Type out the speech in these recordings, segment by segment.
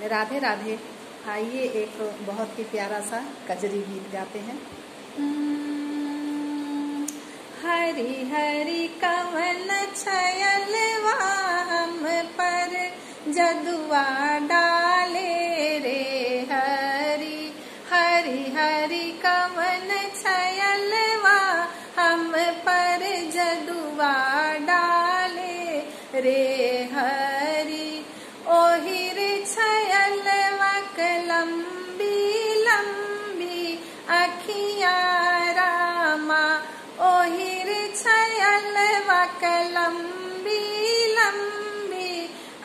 राधे राधे। आइए एक बहुत ही प्यारा सा कजरी गीत गाते हैं। हरि हरि कवन छयलवा हम पर जदुआ डाले रे हरि। हरि हरि कवन छयलवा हम पर जदुआ डाले रे हरि। ओहिर छयलवा लंबी लंबी अखियाँ रामा। ओहिर छयलवा लंबी लंबी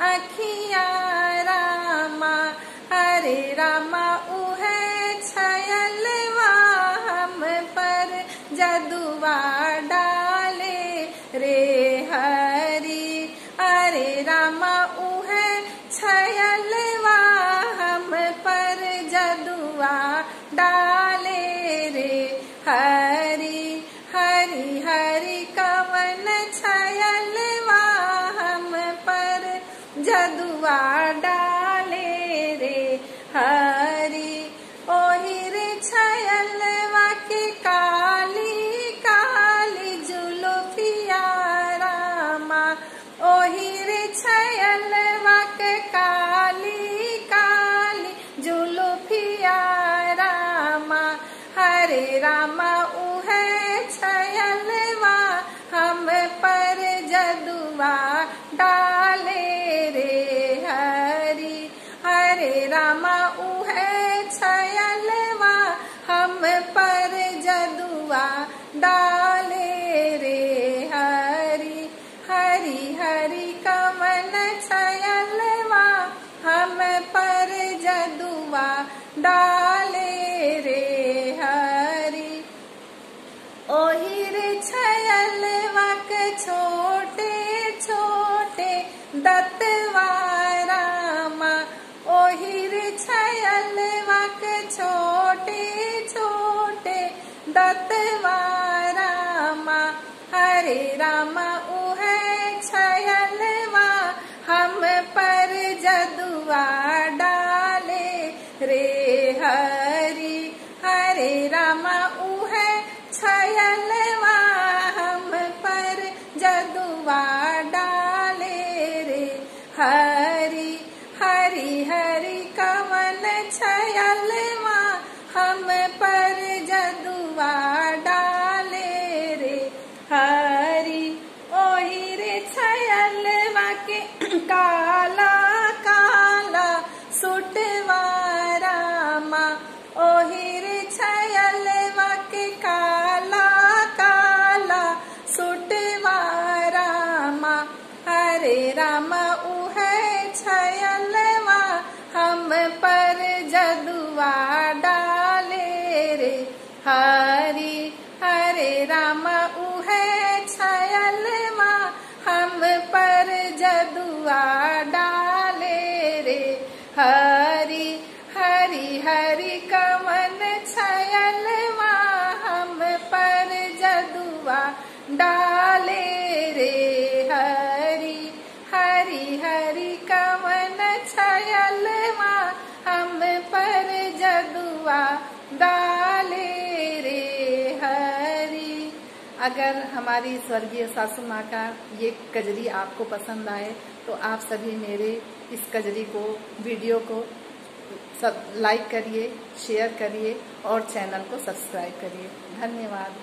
अखियाँ रामा। हरे रामा उहे छयलवा हम पर जदुआ डाले रे हरि। हरे रामा उहे छयलवा हम पर जदुआ डाले रे हरि। हरि हरि कवन छयलवा हम पर जदुआ डाले रे हरि। ओहिर छयलवा के काली काली जुल्फिया रामा। ओहिर छयलवा के काली काली जुल्फिया रामा। हरे रामा उहे छयलवा हम पर जदुआ डाले रे हरि। हरे रामा उहे छयलवा हम पर जदुआ डाले रे हरि। हरि हरि कवन छयलवा हम पर जदुआ डाले रे हरि। ओहिर छयलवा के छोटे छोटे दतवा रामा। ओहिर छयलवा के छोटे छोटे दतवा रामा। हरे रामा उहे छयलवा हम पर जदुआ डाले रे हरि। हरे रामा उहे छयलवा हम पर जदुआ डाले रे हरि। हरि हरि कवन छयलवा हम पर जदुआ डाले रे हरि। ओहिर छयलवा के काला काला सुटवा रामा। ओहिर छयलवा के काला काला सुटवा रामा। हरे रामा उहे छयलवा हम पर जदुआ डाले रे हरि। हरे रामा उहे छयलवा हम पर जदुआ डाले रे हरि। हरि हरि कवन छयलवा हम पर जदुआ डाले रे हरि। हरि हरि कवन छयलवा हम पर जदुआ डाले रे हरि। अगर हमारी स्वर्गीय सासू माँ का ये कजरी आपको पसंद आए तो आप सभी मेरे इस कजरी को वीडियो को सब लाइक करिए, शेयर करिए और चैनल को सब्सक्राइब करिए। धन्यवाद।